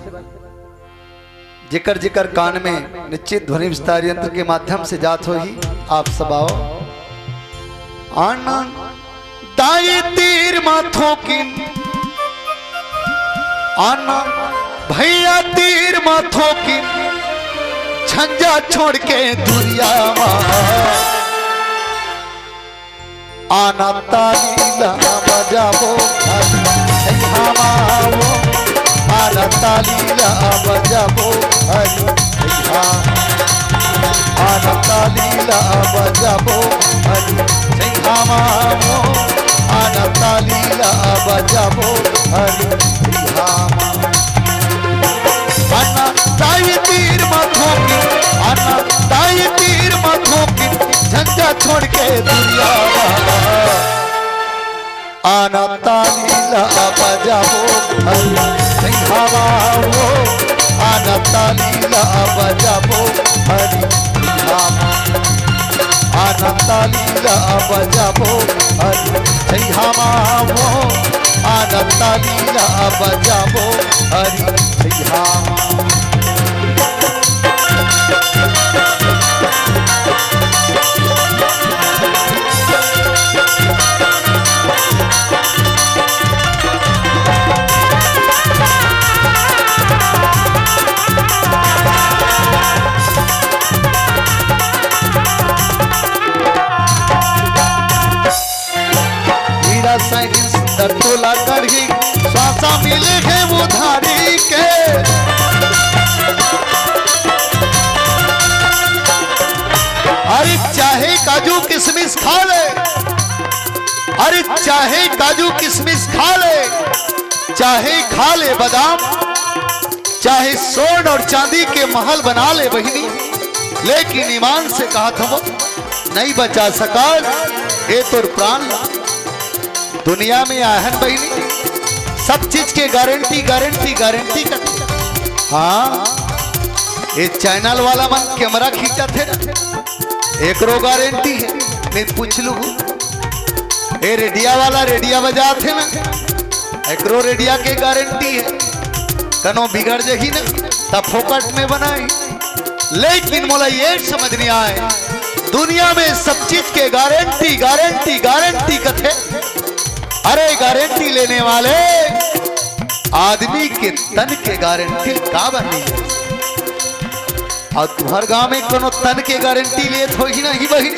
जिकर जिकर कान में निश्चित ध्वनि विस्तार यंत्र के माध्यम से जात हो ही आप सब आओ। आनंद दाई तीर माथों की, आनंद भैया तीर माथों की, झंझा छोड़ के दुनिया आना तालीला बजाबो हमाओ, आना तालीला बजाबो हरि आनता लीला बजाबो हरि सिंहामामो आनता लीला बजाबो हरि सिंहामा अन्ना ताई तीर मथों की अन्ना ताई तीर मथों की झंझा छोड़ के दुनिया वाला आनता लीला बजाबो हरि सिंहामामो आनता लीला बजाबो हरि सिंहामा आनता लीला बजाबो हरि सिंहामामो आनता लीला बजाबो हरि सिंहामा सुंदर तोला करही श्वासा मिले है उधारी के अरे चाहे काजू किशमिश खा ले अरे चाहे काजू किशमिश खा ले चाहे खा ले बादाम चाहे स्वर्ण और चांदी के महल बना ले बहिनी लेकिन ईमान से कहा था वो नहीं बचा सका ये तो प्राण दुनिया में आहन बहिनी सब चीज के गारंटी गारंटी गारंटी करते हाँ ये चैनल वाला मन कैमरा खींचा थे ना एक रो गारंटी है मैं पूछ लू ये रेडिया वाला रेडिया बजा थे ना एक रो रेडिया के गारंटी है कनो बिगड़ जही ना तब फोकट में बनाई लेकिन मोला ये समझ नहीं आए दुनिया में सब चीज के गारंटी गारंटी गारंटी कथे अरे गारंटी लेने वाले आदमी के तन के गारंटी का बनी और तुम्हार गांव में कोनो तन के गारंटी ले तो ही नहीं बही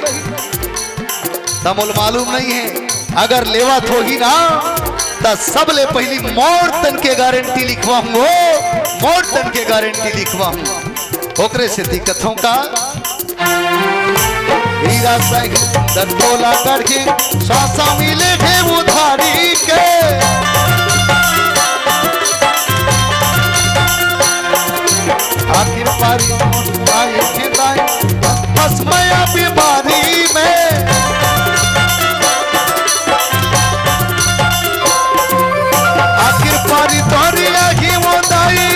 तमुल मालूम नहीं है अगर लेवा तो ही ना तो सब ले पहली मोर तन के गारंटी लिखवाऊंगो मोर तन के गारंटी लिखवाऊंगा ओकरे से दिक्कतों का हीरा सही दंडोला करके श्वासा मिले है उधारी के आखिर पारी आए खिदाए बस माया बीमारी में आखिर पारी तोरी आखी वो दाई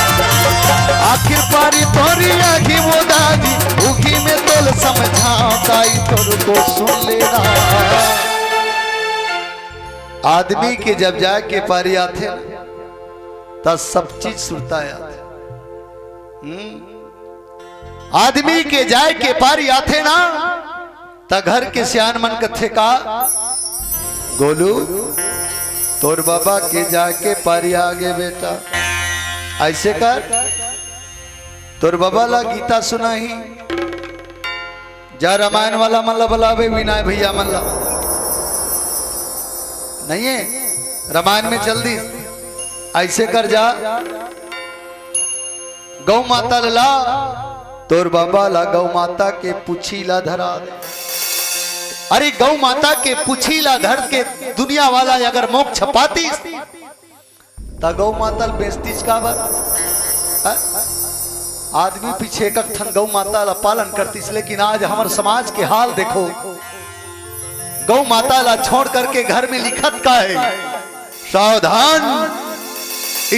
आखिर पारी तोरी आखी वो दादी भूखी में तोल समझाता तोर को सुन लेना आदमी के जब जाके पारी आते तब सब चीज सुनता है आदमी के जाए के पारी आते ना ता घर के सियान मन कथे का गोलू तोर बाबा के जाके पारी आगे बेटा ऐसे कर तोर बाबा ला गीता सुनाही जा रामायण वाला मल्ला बलावे विनाय भैया मल्ला नहीं है रामायण में चल दी ऐसे कर जा गौ माता ला तोर बाबा ला गौ माता के पुछीला धरा दे अरे गौ माता के पुछीला धर के दुनिया वाला अगर मोक्ष पाती ता गौ माता बेचतीस का बात आदमी पीछे एक ठन गौ माता ला पालन करतीस लेकिन आज हमारे समाज के हाल देखो गौ माता ला छोड़ करके घर में लिखत का है सावधान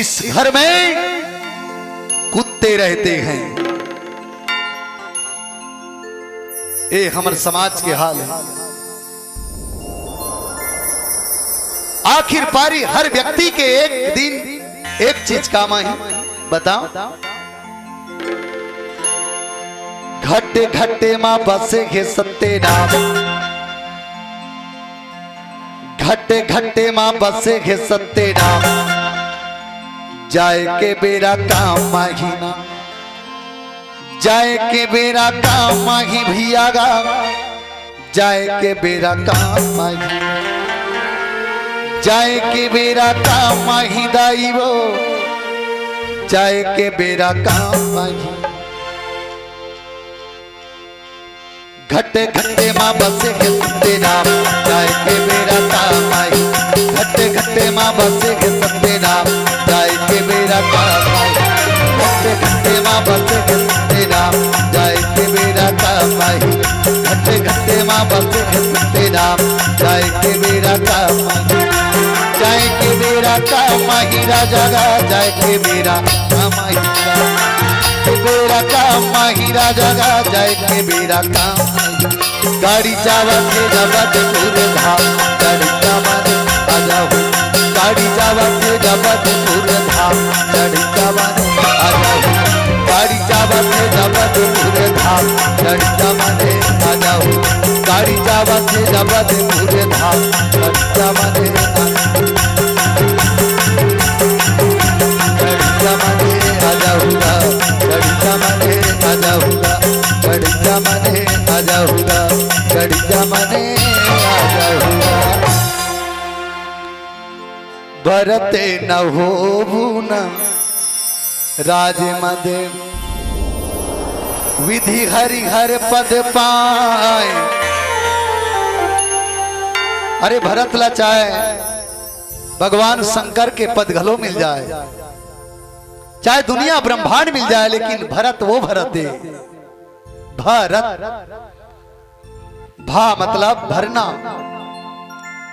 इस घर में कुत्ते रहते हैं ये हमारे समाज के हाल है आखिर पारी हर व्यक्ति के एक दिन एक चीज काम है बताओ घटे घटे मां बसे घे सत्ते नाम घटे घटे मां बसे घे सत्ते नाम जाए के बेरा काम माही ना जाए के बेरा काम माही भैया गा जाए के बेरा काम माही जाए के बेरा काम माही दाई वो, जाए के बेरा काम माही। घटे घटे माँ बसे के सत्य नाम, जाए के बेरा काम आई। घटे घटे माँ बसे के सत्य नाम, जाए के बेरा काम आई। घटे घटे माँ बसे के सत्य नाम, जाए के बेरा काम आई। घटे घटे माँ बसे के सत्य नाम, जाए के बेरा काम आई। जाए के बेरा काम आई राजा गा, जाए के बेरा काम आई। बेरा काम माही राजा गा, जाए के बेरा काम आई। गाड़ी जावा थे जबत पूरे धाम, गाड़ी जावा ने आ जाओ। गाड़ी जावा थे जबत पूरे धाम, गाड़ी जावा ने आ जाओ। गाड़ी जावा थे जबत पूरे धाम, गाड़ी जावा ने आ जाओ। गाड़ी जावा थे जबत पूरे धाम, गाड़ी जावा ने आ जाओ। गाड़ी जावा ने आ जाऊंगा, गाड़ी जावा ने आ जाऊंगा, गाड़ी जावा ने आ जाऊंगा, गाड़ी जावा ने आ जाऊंगा। भरते न हो भूना राज मदे, विधि हरिहर पद पाए। अरे भरत ला चाहे भगवान शंकर के पद घलो मिल जाए, चाहे दुनिया ब्रह्मांड मिल जाए, लेकिन भरत वो भरत है। भरत भा मतलब भरना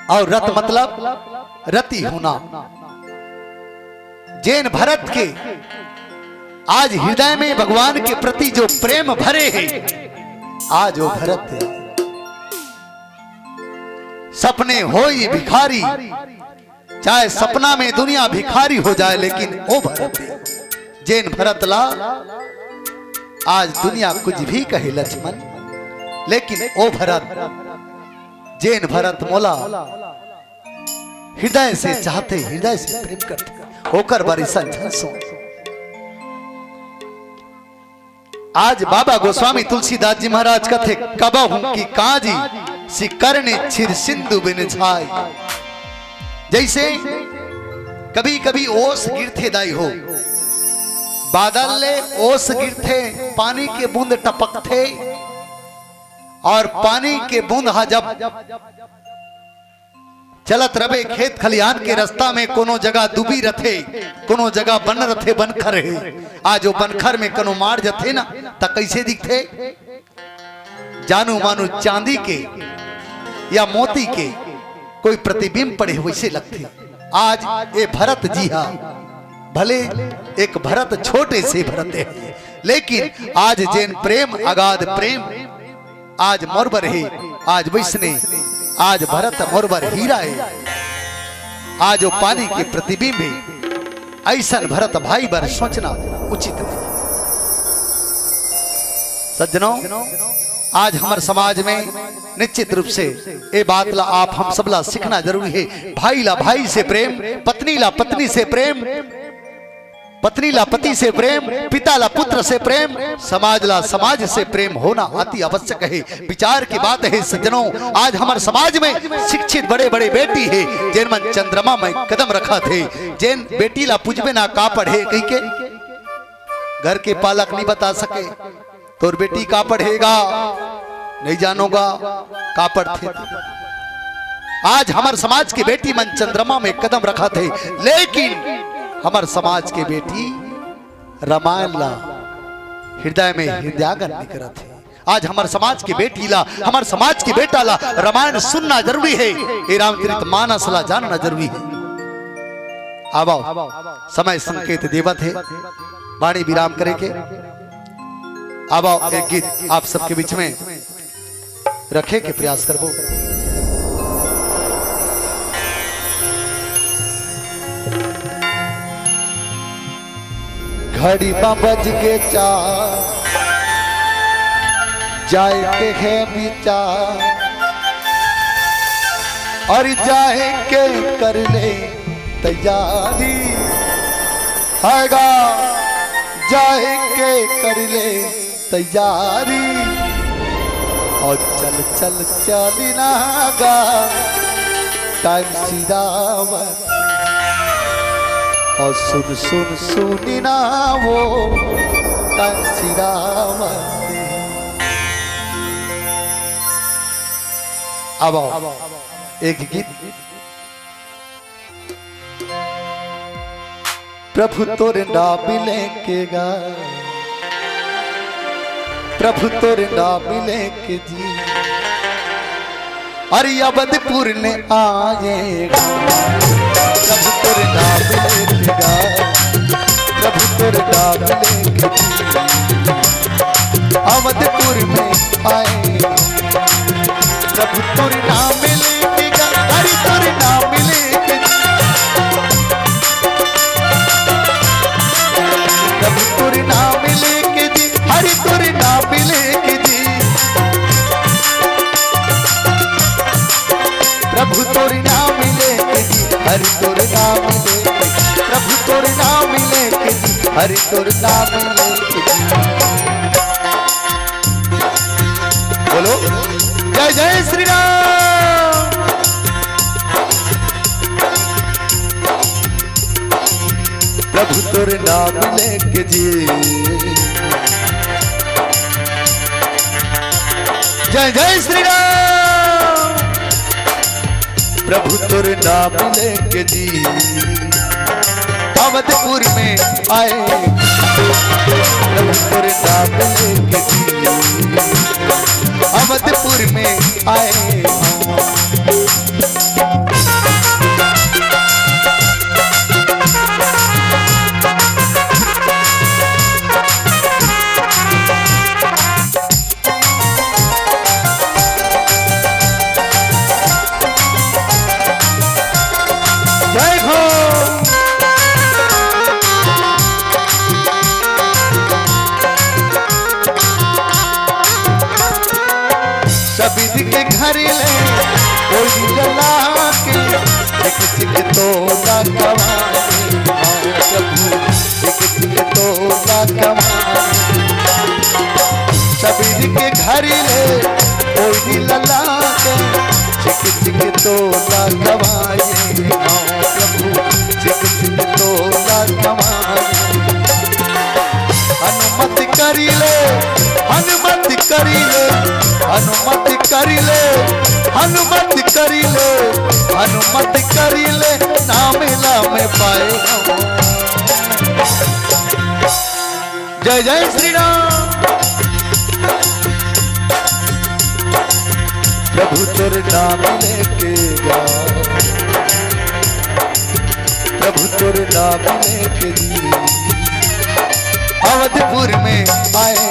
और रत मतलब रति होना। जैन भरत के आज हृदय में भगवान के प्रति जो प्रेम भरे हैं, आज वो भरत है। सपने हो ये भिखारी, चाहे सपना में दुनिया भिखारी हो जाए, लेकिन वो भरत है। जैन भरत ला आज दुनिया कुछ भी कहे लक्ष्मण, लेकिन ओ भरत, जैन भरत मोला हृदय से चाहते, हृदय से प्रेम करते होकर बारी संझसो। आज बाबा गोस्वामी तुलसीदास जी महाराज कथे कबहू की काजी सी करने छिर सिंधु बिन छाई। जैसे कभी कभी ओस गिरथे दाई हो, बादल ले ओस गिरथे, पानी के बूंद टपकथे, और पानी के बूंद जब चलत रवे खेत खलियान के रास्ता में, कोनो जगह डूबी रथे, कोनो जगह बन रथे बनखर है। आज वो बनखर में कनो मार जथे ना त कैसे दिखथे, जानू मानू चांदी के या मोती के कोई प्रतिबिंब पड़े वैसे लगते। आज ये भरत जी हा, भले एक भरत छोटे से भरत है, लेकिन आज जैन प्रेम अगाध प्रेम आज मोरबर है, आज वैष्णे, आज भरत मोरबर हीरा है। आज वो पानी के प्रतिबिंब है। ऐसा भरत भाई बर सोचना उचित नहीं। सज्जनों, आज हमारे समाज में निश्चित रूप से ये बात ला आप हम सब ला सीखना जरूरी है। भाई ला भाई से प्रेम, पत्नी ला पत्नी से प्रेम, पत्नी ला पति से प्रेम, पिता ला पुत्र से प्रेम, समाज ला समाज से प्रेम होना अति आवश्यक है। विचार की बात है सज्जनों, आज हमारे समाज में शिक्षित बड़े बड़े बेटी है, जैन मन चंद्रमा में कदम रखा थे। जैन बेटी ला पूजबे ना का पढ़े कही के, घर के पालक नहीं बता सके तोर बेटी का पढ़ेगा, नहीं जानोगा का पढ़ते। आज हमारे समाज की बेटी मन चंद्रमा में कदम रखा थे, लेकिन हमारे समाज के बेटी रामायण ला हृदय में हृदयागन नहीं करत है। आज हमारे समाज की बेटी ला, हमारे समाज की बेटा ला रामायण सुनना जरूरी है, ये रामचरित मानस ला जानना जरूरी है। आओ समय संकेत देवत है, वाणी विराम करे के। आओ एक गीत आप सबके बीच में रखे के प्रयास करबो। घड़ी बज के चार, जाए के है विचार, और जाए के कर ले तैयारी, आएगा जाए के कर ले तैयारी, और चल चल चली नागा टाइम सीधावत और सुन सुन सुनी ना वो टाइम सीधावत। अब आओ एक गीत। प्रभु तोरे नाम लेके गा, प्रभु तोरे नाम लेके जी, अरे अवधपुर ने आएगा। प्रभु तोरे नाम लेके गा, प्रभु तोरे नाम लेके जी, अवधपुर में आएगा। प्रभु तोरे नाम लेके गा, हरि तोरे नाम लेके जी, प्रभु तोरे नाम लेके जी, हरि तोरे नाम लेके जी, प्रभु तोरे नाम लेके जी, हरि तोरे नाम लेके, प्रभु तोरे नाम लेके जी, हरि तोरे नाम लेके जी। बोलो जय जय श्री राम। प्रभु तोरे नाम लेके जी, जय जय श्री राम। प्रभु तोरे नाम लेके जी, अवधपुर में आए। प्रभु तोरे नाम लेके जी, अवधपुर में आए। सभी के घर ले कोई जला के एक सिख तो ना कमाए। प्रभु एक सिख तो ना कमाए। सभी के घर ले कोई जला के सिख सिख तो ना कमाए। प्रभु सिख सिख तो ना कमाए। अनुमति करी ले, अनुमति करी ले, अनुमति करी ले, अनुमति करी ले, अनुमति करी ले, नाम लाम पाए। जय जय श्री राम। प्रभु तोरे नाम लेके गा, प्रभु तोरे नाम लेके जी, अवधपुर में आए।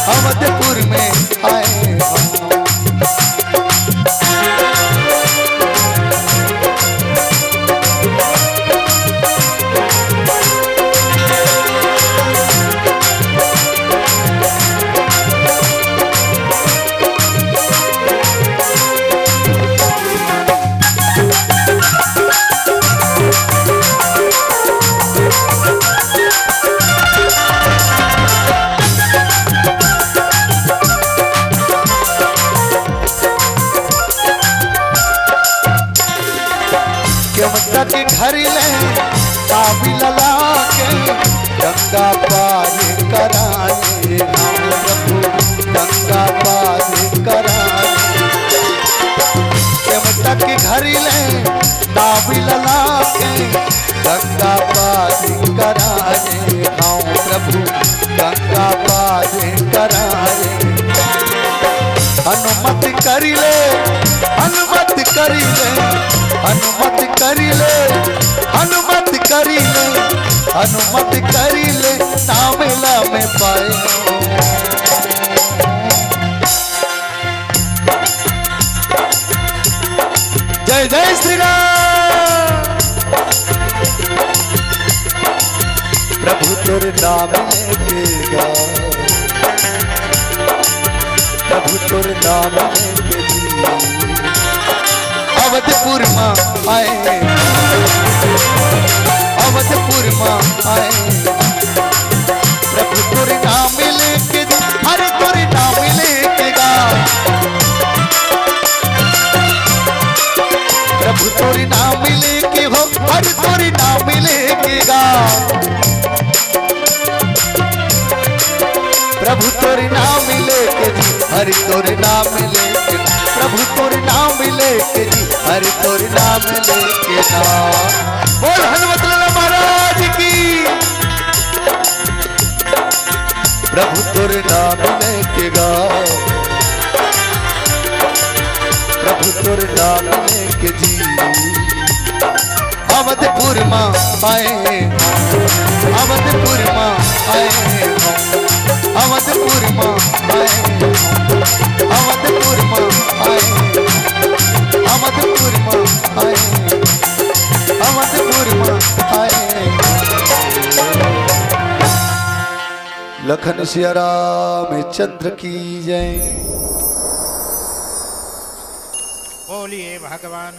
अवधपुर में आए। के घर ले काबी लला के गंगा पार कराए। प्रभु गंगा पार कराए। केवटा के घर ले काबी लला के गंगा पार कराए। प्रभु गंगा पार कराए। अनुमति करी ले, अनुमति करी ले, अनुमति करी ले, अनुमति करी ले, अनुमति करी ले, नाम लाम पाए। जय जय श्री राम। प्रभु तोरे नाम लेके गा, प्रभु तोरे नाम लेके जी, अवधपुर में आए। अवधपुर में आए। प्रभु तोरे नाम लेके जी, अरे तोरे नाम लेके गा, प्रभु तोरी नाम लेके हो हरि तोरी नाम लेके गा प्रभु तोरी नाम लेके जी हरि तोरी नाम लेके प्रभु तोरी नाम लेके जी हरि तोरी नाम लेके ना बोल हनुमत लाला महाराज की प्रभु तोरे नाम लेके गा प्रभु तोरे नाम लेके जी अवधपुर माँ आए अवधपुर माँ आए अवधपुर माँ आए अवधपुर माँ आए अवधपुर माँ आए अवधपुर माँ आए लखन सिया राम चंद्र की जय। बोलिए भगवान